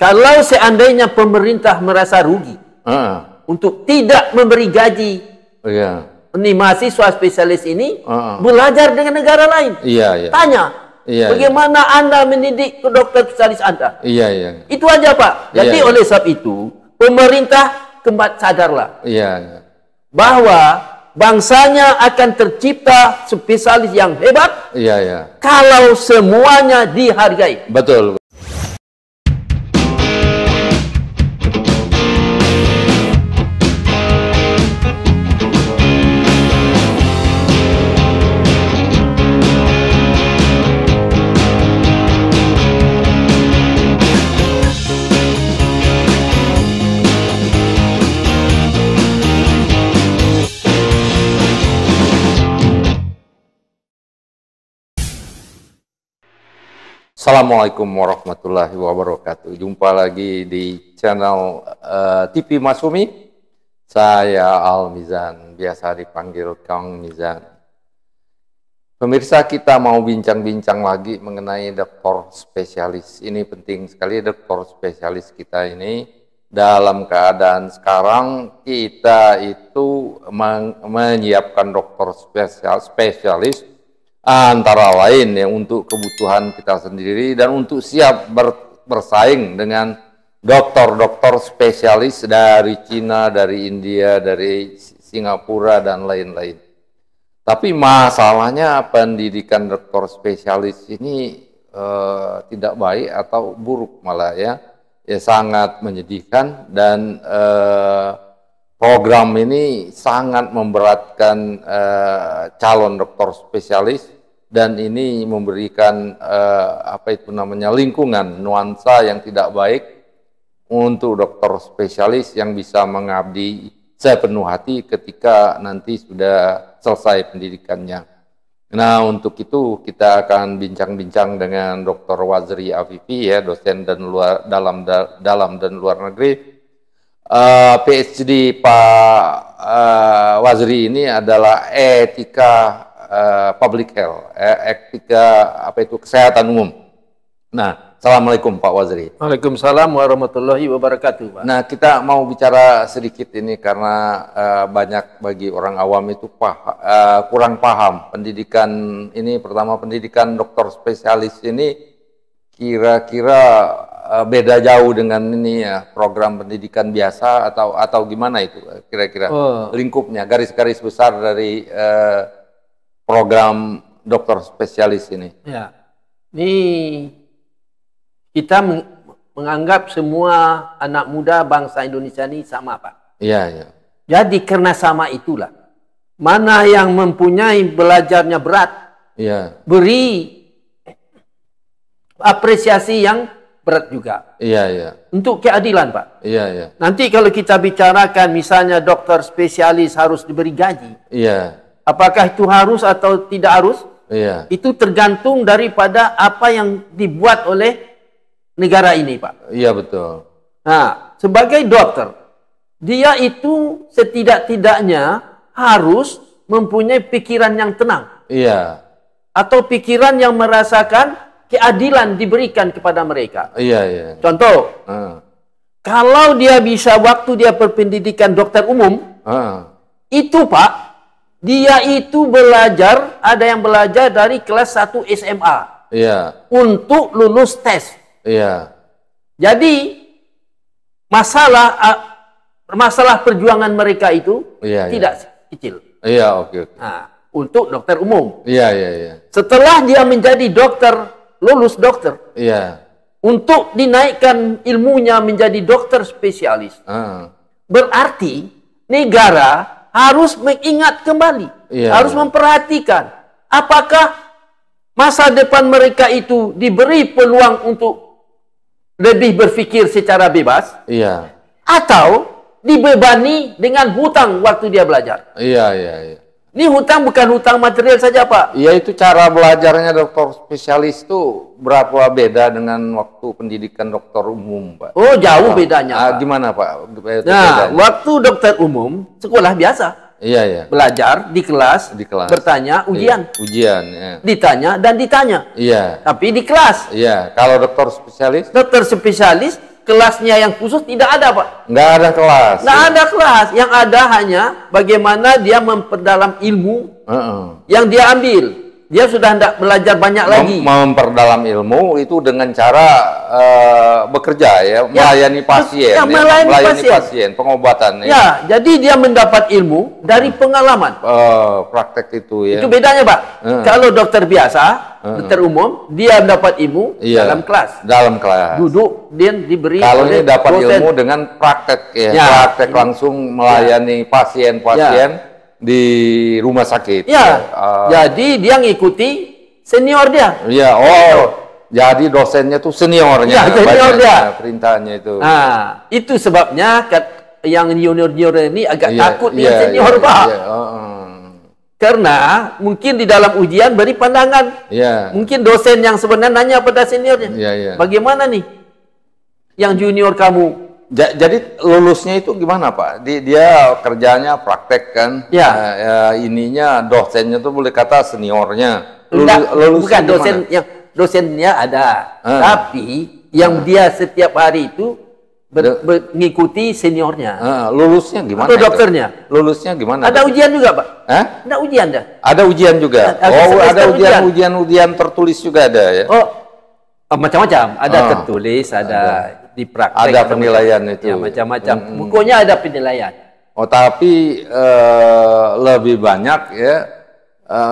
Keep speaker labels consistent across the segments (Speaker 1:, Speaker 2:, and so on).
Speaker 1: Kalau seandainya pemerintah merasa rugi untuk tidak memberi gaji ini mahasiswa spesialis ini belajar dengan negara lain. Tanya, bagaimana Anda mendidik ke dokter spesialis Anda? Itu aja Pak. Jadi oleh sebab itu, pemerintah sadarlah bahwa bangsanya akan tercipta spesialis yang hebat kalau semuanya dihargai.
Speaker 2: Betul. Assalamualaikum warahmatullahi wabarakatuh. Jumpa lagi di channel TV Mas Umi. Saya Al Mizan, biasa dipanggil Kang Mizan. Pemirsa, kita mau bincang-bincang lagi mengenai dokter spesialis. Ini penting sekali, dokter spesialis kita ini dalam keadaan sekarang kita itu menyiapkan dokter spesialis antara lain ya untuk kebutuhan kita sendiri dan untuk siap bersaing dengan dokter-dokter spesialis dari Cina, dari India, dari Singapura dan lain-lain. Tapi masalahnya pendidikan dokter spesialis ini tidak baik atau buruk malah ya sangat menyedihkan dan program ini sangat memberatkan calon dokter spesialis dan ini memberikan lingkungan nuansa yang tidak baik untuk dokter spesialis yang bisa mengabdi sepenuh hati ketika nanti sudah selesai pendidikannya. Nah, untuk itu kita akan bincang-bincang dengan Dr. Wazri Afifi ya, dosen dalam dan luar negeri. PhD Pak Wazri ini adalah etika public health, etika kesehatan umum. Nah, assalamualaikum Pak Wazri.
Speaker 1: Waalaikumsalam warahmatullahi wabarakatuh Pak.
Speaker 2: Nah, kita mau bicara sedikit ini karena banyak bagi orang awam itu kurang paham pendidikan ini. Pertama, pendidikan dokter spesialis ini kira-kira beda jauh dengan ini ya program pendidikan biasa atau gimana itu kira-kira lingkupnya, garis-garis besar dari program dokter spesialis ini.
Speaker 1: Ya, ini kita menganggap semua anak muda bangsa Indonesia ini sama Pak.
Speaker 2: Iya.
Speaker 1: Jadi karena sama itulah, mana yang mempunyai belajarnya berat, beri apresiasi yang berat juga. Untuk keadilan Pak. Nanti kalau kita bicarakan misalnya dokter spesialis harus diberi gaji. Apakah itu harus atau tidak harus? Itu tergantung daripada apa yang dibuat oleh negara ini Pak.
Speaker 2: Iya betul.
Speaker 1: Nah, sebagai dokter, dia itu setidak-tidaknya harus mempunyai pikiran yang tenang. Atau pikiran yang merasakan keadilan diberikan kepada mereka. Contoh, kalau dia bisa waktu dia berpendidikan dokter umum, itu Pak, dia itu belajar, ada yang belajar dari kelas 1 SMA untuk lulus tes. Jadi masalah perjuangan mereka itu tidak kecil. Nah, untuk dokter umum. Setelah dia menjadi dokter, lulus dokter, untuk dinaikkan ilmunya menjadi dokter spesialis, berarti negara harus mengingat kembali, harus memperhatikan apakah masa depan mereka itu diberi peluang untuk lebih berpikir secara bebas, atau dibebani dengan hutang waktu dia belajar. Ini hutang bukan hutang material saja Pak.
Speaker 2: Itu cara belajarnya dokter spesialis itu berapa beda dengan waktu pendidikan dokter umum Pak?
Speaker 1: Oh jauh bedanya Pak.
Speaker 2: Gimana Pak?
Speaker 1: Nah, waktu dokter umum sekolah biasa. Belajar di kelas, bertanya, ujian. Ditanya dan ditanya. Tapi di kelas.
Speaker 2: Kalau dokter spesialis?
Speaker 1: Dokter spesialis kelasnya yang khusus tidak ada, Pak.
Speaker 2: Nggak ada kelas.
Speaker 1: Nggak ada kelas. Yang ada hanya bagaimana dia memperdalam ilmu yang dia ambil. Dia sudah hendak belajar banyak lagi.
Speaker 2: Memperdalam ilmu itu dengan cara bekerja ya, melayani pasien, melayani pasien, pengobatan.
Speaker 1: Ya, jadi dia mendapat ilmu dari pengalaman.
Speaker 2: Praktek itu ya.
Speaker 1: Itu bedanya, Pak. Kalau dokter biasa, dokter umum, dia dapat ilmu dalam kelas.
Speaker 2: Dalam kelas.
Speaker 1: Duduk, dia diberi.
Speaker 2: Kalau ini dapat ilmu dengan praktek ya, praktek langsung melayani pasien-pasien. Di rumah sakit.
Speaker 1: Ya, jadi dia ngikuti senior dia.
Speaker 2: Iya, jadi dosennya tuh seniornya.
Speaker 1: Ya, senior dia.
Speaker 2: Perintahnya itu.
Speaker 1: Nah, itu sebabnya yang junior ini agak takut dengan senior, Pak. Karena mungkin di dalam ujian beri pandangan. Mungkin dosen yang sebenarnya nanya pada seniornya. Bagaimana nih yang junior kamu?
Speaker 2: Jadi lulusnya itu gimana, Pak? Dia kerjanya praktek kan? Ininya dosennya tuh boleh kata seniornya.
Speaker 1: Bukan dosen yang dosennya ada, tapi yang dia setiap hari itu mengikuti seniornya.
Speaker 2: Lulusnya gimana?
Speaker 1: Atau dokternya?
Speaker 2: Lulusnya gimana?
Speaker 1: Ada ujian juga, Pak? Ada ujian dah.
Speaker 2: Ada ujian juga. Ada ujian tertulis juga ada ya?
Speaker 1: Macam-macam. Ada tertulis, ada di praktek.
Speaker 2: Ada penilaian itu.
Speaker 1: Ya, macam-macam. Pokoknya ada penilaian.
Speaker 2: Tapi lebih banyak ya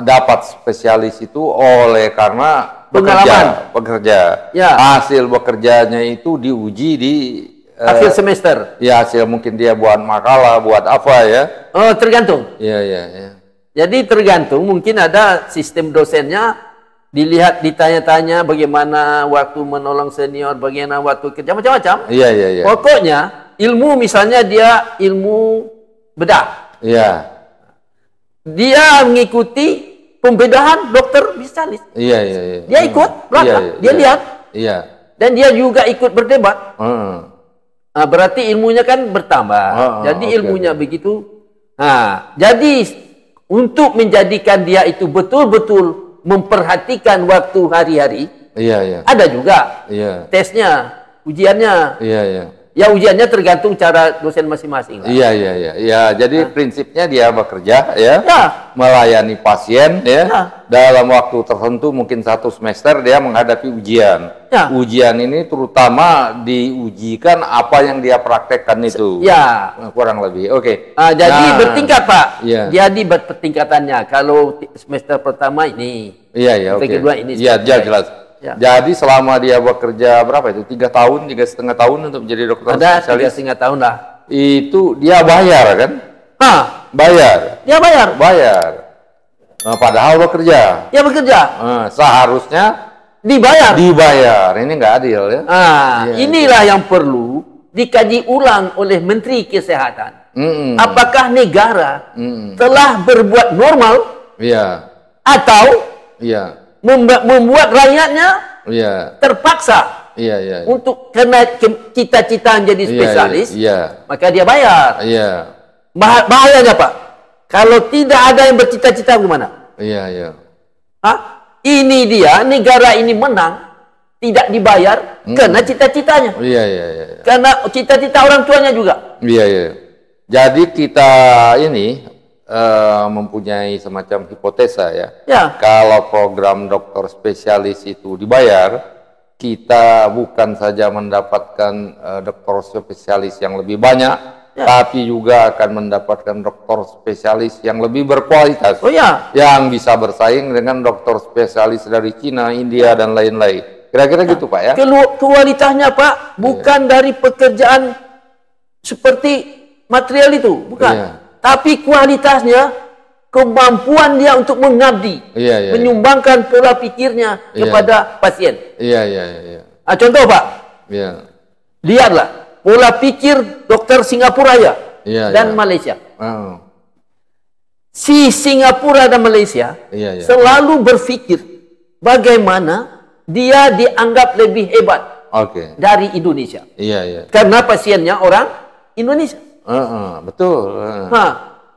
Speaker 2: dapat spesialis itu karena bekerja. Hasil bekerjanya itu diuji di
Speaker 1: akhir semester.
Speaker 2: Ya, hasil mungkin dia buat makalah, buat apa ya?
Speaker 1: Tergantung.
Speaker 2: Iya.
Speaker 1: Jadi tergantung, mungkin ada sistem dosennya dilihat, ditanya-tanya bagaimana waktu menolong senior, bagaimana waktu kerja, macam-macam.
Speaker 2: Iya.
Speaker 1: Pokoknya ilmu, misalnya dia ilmu bedah.
Speaker 2: Iya.
Speaker 1: Dia mengikuti pembedahan dokter spesialis.
Speaker 2: Iya.
Speaker 1: Dia ikut belakang, dia lihat.
Speaker 2: Iya. Dan
Speaker 1: dia juga ikut berdebat. Berarti ilmunya kan bertambah. Jadi ilmunya begitu. Jadi untuk menjadikan dia itu betul-betul memperhatikan waktu hari-hari, ada juga tesnya, ujiannya. Ya, ujiannya tergantung cara dosen masing-masing.
Speaker 2: Iya. Jadi prinsipnya dia bekerja melayani pasien dalam waktu tertentu, mungkin 1 semester dia menghadapi ujian. Ujian ini terutama diujikan apa yang dia praktekkan itu. Kurang lebih.
Speaker 1: Jadi bertingkat, Pak. Jadi bertingkatannya. Kalau semester pertama ini, kedua ini.
Speaker 2: Jelas. Jadi selama dia bekerja berapa itu? 3 tahun, 3,5 tahun untuk menjadi dokter spesialis.
Speaker 1: 3,5 tahun lah.
Speaker 2: Itu dia bayar kan? Bayar.
Speaker 1: Dia bayar.
Speaker 2: Padahal bekerja.
Speaker 1: Dia bekerja.
Speaker 2: Seharusnya
Speaker 1: dibayar.
Speaker 2: Ini nggak adil ya.
Speaker 1: Inilah yang perlu dikaji ulang oleh Menteri Kesehatan. Apakah negara telah berbuat normal? Atau membuat rakyatnya terpaksa untuk karena cita-cita menjadi spesialis, maka dia bayar. Bahayanya, Pak, kalau tidak ada yang bercita-cita gimana? Ini dia, negara ini menang tidak dibayar karena cita-citanya. Karena cita-cita orang tuanya juga.
Speaker 2: Jadi kita ini mempunyai semacam hipotesa ya. Kalau program dokter spesialis itu dibayar, kita bukan saja mendapatkan dokter spesialis yang lebih banyak, tapi juga akan mendapatkan dokter spesialis yang lebih berkualitas, yang bisa bersaing dengan dokter spesialis dari Cina, India dan lain-lain. Kira-kira gitu, Pak ya.
Speaker 1: Kualitasnya, Pak, bukan dari pekerjaan seperti material itu, bukan. Tapi kualitasnya, kemampuan dia untuk mengabdi, menyumbangkan pola pikirnya kepada pasien. Contoh, Pak, lihatlah pola pikir dokter Singapura dan Malaysia. Si Singapura dan Malaysia selalu berpikir bagaimana dia dianggap lebih hebat dari Indonesia. Karena pasiennya orang Indonesia.
Speaker 2: Betul.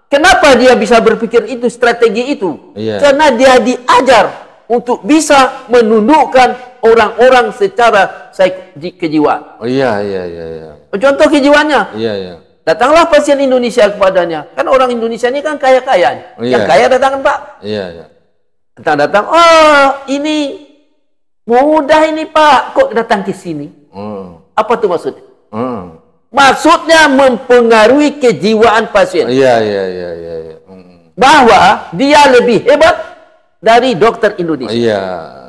Speaker 1: Kenapa dia bisa berpikir itu, strategi itu? Karena dia diajar untuk bisa menundukkan orang-orang secara kejiwaan.
Speaker 2: Oh iya.
Speaker 1: Contoh kejiwaannya.
Speaker 2: Iya.
Speaker 1: Datanglah pasien Indonesia kepadanya. Kan orang Indonesia ini kan kaya-kaya. Yang kaya datang kan Pak?
Speaker 2: Iya.
Speaker 1: Datang. Oh, ini mudah ini Pak. Kok datang ke sini? Apa tuh maksudnya? Maksudnya mempengaruhi kejiwaan pasien.
Speaker 2: Iya.
Speaker 1: Bahwa dia lebih hebat dari dokter Indonesia.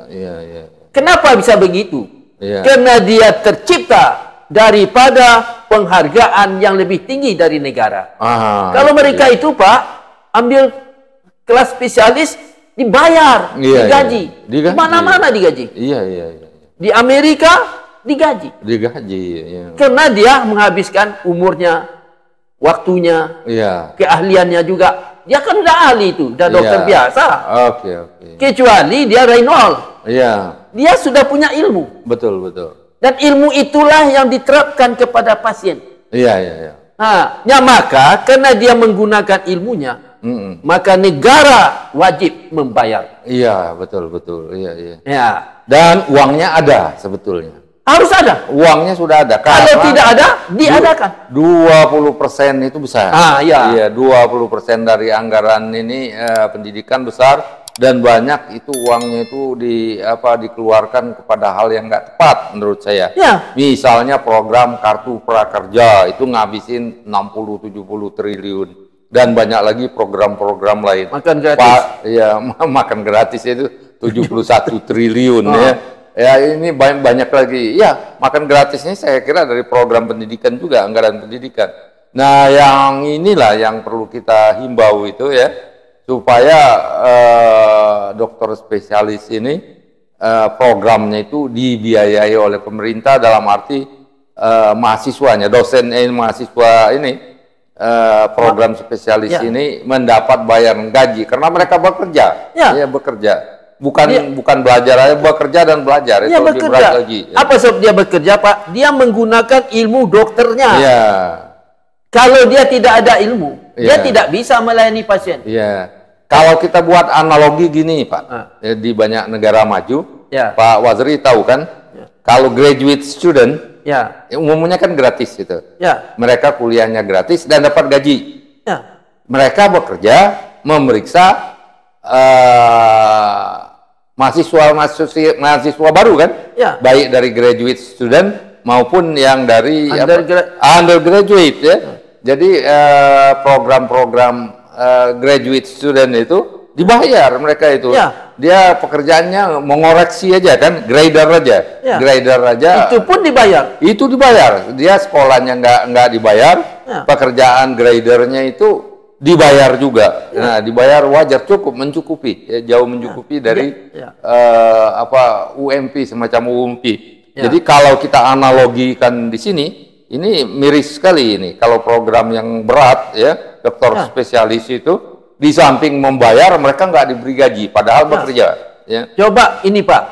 Speaker 2: Iya.
Speaker 1: Kenapa bisa begitu?
Speaker 2: Iya.
Speaker 1: Karena dia tercipta daripada penghargaan yang lebih tinggi dari negara. Kalau mereka itu Pak, ambil kelas spesialis, dibayar, digaji. Di mana-mana digaji.
Speaker 2: Iya.
Speaker 1: Di Amerika, digaji.
Speaker 2: Iya.
Speaker 1: Karena dia menghabiskan umurnya, waktunya, keahliannya juga. Dia kan udah ahli itu, udah dokter biasa.
Speaker 2: Oke.
Speaker 1: Kecuali dia Reynold.
Speaker 2: Iya.
Speaker 1: Dia sudah punya ilmu.
Speaker 2: Betul.
Speaker 1: Dan ilmu itulah yang diterapkan kepada pasien.
Speaker 2: Iya.
Speaker 1: Maka karena dia menggunakan ilmunya, maka negara wajib membayar.
Speaker 2: Iya, betul. Iya.
Speaker 1: Ya.
Speaker 2: Dan uangnya ada sebetulnya.
Speaker 1: Harus ada.
Speaker 2: Uangnya sudah ada.
Speaker 1: Kalau tidak ada, diadakan.
Speaker 2: 20% itu besar.
Speaker 1: Iya.
Speaker 2: 20% dari anggaran ini pendidikan besar. Dan banyak itu uangnya itu dikeluarkan kepada hal yang nggak tepat menurut saya.
Speaker 1: Ya.
Speaker 2: Misalnya program kartu prakerja itu ngabisin 60-70 triliun dan banyak lagi program-program lain.
Speaker 1: Makan gratis.
Speaker 2: Makan gratis itu 71 triliun ya. Ya ini banyak lagi. Ya, makan gratisnya saya kira dari program pendidikan juga, anggaran pendidikan. Nah, yang inilah yang perlu kita himbau itu ya. Supaya dokter spesialis ini programnya itu dibiayai oleh pemerintah dalam arti mahasiswanya, dosen mahasiswa ini program spesialis ini mendapat bayaran gaji karena mereka bekerja, bekerja, bukan belajar aja, bekerja dan belajar itu lebih berat lagi.
Speaker 1: Apa sebab dia bekerja Pak? Dia menggunakan ilmu dokternya. Kalau dia tidak ada ilmu, dia tidak bisa melayani pasien.
Speaker 2: Kalau kita buat analogi gini Pak, di banyak negara maju, Pak Wazri tahu kan, kalau graduate student, umumnya kan gratis gitu. Mereka kuliahnya gratis dan dapat gaji. Mereka bekerja, memeriksa mahasiswa baru kan, baik dari graduate student maupun yang dari undergraduate ya. Jadi program-program graduate student itu dibayar mereka itu. Dia pekerjaannya mengoreksi aja kan, grader aja.
Speaker 1: Itu pun dibayar.
Speaker 2: Itu dibayar. Dia sekolahnya nggak dibayar, pekerjaan gradernya itu dibayar juga. Nah, dibayar wajar, cukup mencukupi, jauh mencukupi dari UMP semacam UMP. Jadi kalau kita analogikan di sini. Ini miris sekali ini kalau program yang berat ya dokter spesialis itu di samping membayar mereka nggak diberi gaji padahal bekerja.
Speaker 1: Coba ini Pak,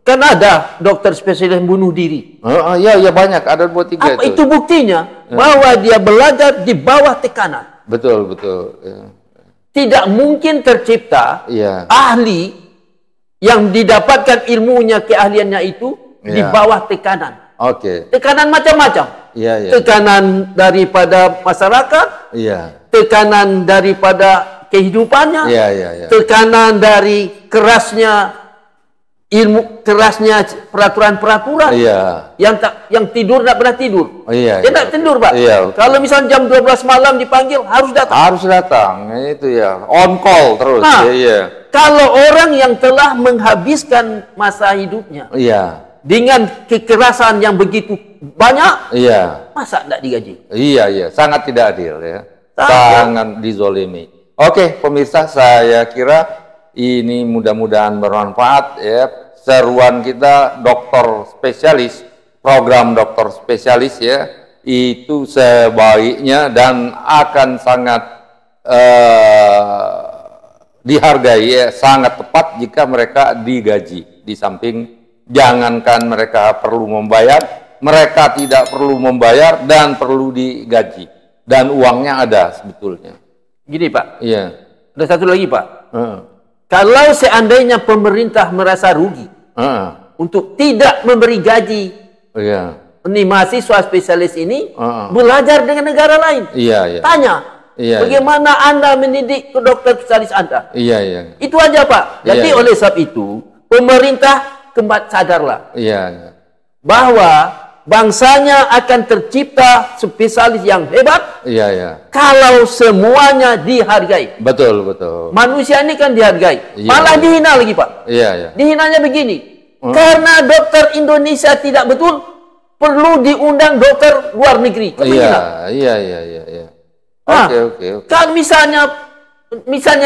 Speaker 1: kan ada dokter spesialis bunuh diri.
Speaker 2: Iya banyak ada 2-3
Speaker 1: itu buktinya bahwa dia belajar di bawah tekanan.
Speaker 2: Betul.
Speaker 1: Tidak mungkin tercipta ahli yang didapatkan ilmunya keahliannya itu di bawah tekanan. Tekanan macam-macam. Tekanan daripada masyarakat, tekanan daripada kehidupannya, tekanan dari kerasnya ilmu, kerasnya peraturan-peraturan, yang tidur tidak pernah tidur. Dia tidak tidur Pak. Kalau misalnya jam 12 malam dipanggil harus datang.
Speaker 2: Harus datang, itu ya, on call terus.
Speaker 1: Kalau orang yang telah menghabiskan masa hidupnya, dengan kekerasan yang begitu banyak, masa tidak digaji?
Speaker 2: Sangat tidak adil ya, sangat dizolimi. Oke, pemirsa, saya kira ini mudah-mudahan bermanfaat ya. Seruan kita dokter spesialis, program dokter spesialis ya, itu sebaiknya dan akan sangat dihargai ya, sangat tepat jika mereka digaji. Di samping jangankan mereka perlu membayar, mereka tidak perlu membayar dan perlu digaji. Dan uangnya ada sebetulnya.
Speaker 1: Gini Pak,
Speaker 2: ada
Speaker 1: satu lagi Pak. Kalau seandainya pemerintah merasa rugi untuk tidak memberi gaji. Ini mahasiswa spesialis ini belajar dengan negara lain. Tanya. Bagaimana Anda mendidik ke dokter spesialis Anda? Itu aja, Pak. Jadi oleh sebab itu, pemerintah kembali sadarlah bahwa bangsanya akan tercipta spesialis yang hebat kalau semuanya dihargai.
Speaker 2: Betul.
Speaker 1: Manusia ini kan dihargai. Malah dihina lagi, Pak. Dihinanya begini. Karena dokter Indonesia tidak betul, perlu diundang dokter luar negeri. Kan misalnya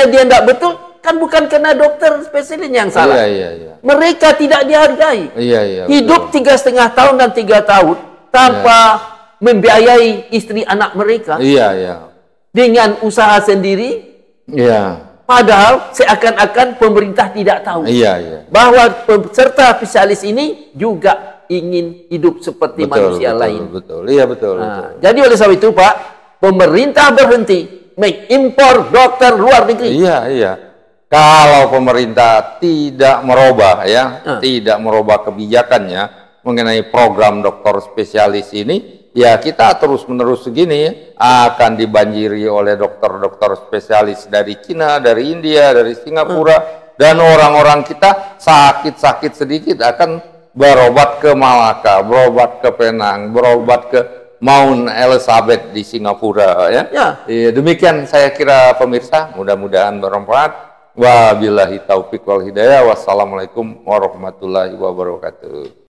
Speaker 1: dia tidak betul, kan bukan karena dokter spesialis yang salah. Mereka tidak dihargai. Hidup 3,5 tahun dan 3 tahun tanpa membiayai istri anak mereka. Dengan usaha sendiri. Padahal seakan-akan pemerintah tidak tahu bahwa peserta spesialis ini juga ingin hidup seperti manusia lain.
Speaker 2: Betul.
Speaker 1: Jadi oleh sebab itu, Pak, pemerintah berhenti mengimpor dokter luar negeri.
Speaker 2: Kalau pemerintah tidak merubah tidak merubah kebijakannya mengenai program dokter spesialis ini, ya kita terus-menerus segini akan dibanjiri oleh dokter-dokter spesialis dari Cina, dari India, dari Singapura, dan orang-orang kita sakit-sakit sedikit akan berobat ke Malaka, berobat ke Penang, berobat ke Mount Elizabeth di Singapura demikian saya kira pemirsa, mudah-mudahan bermanfaat. Wabillahi taufiq wal hidayah. Wassalamualaikum warahmatullahi wabarakatuh.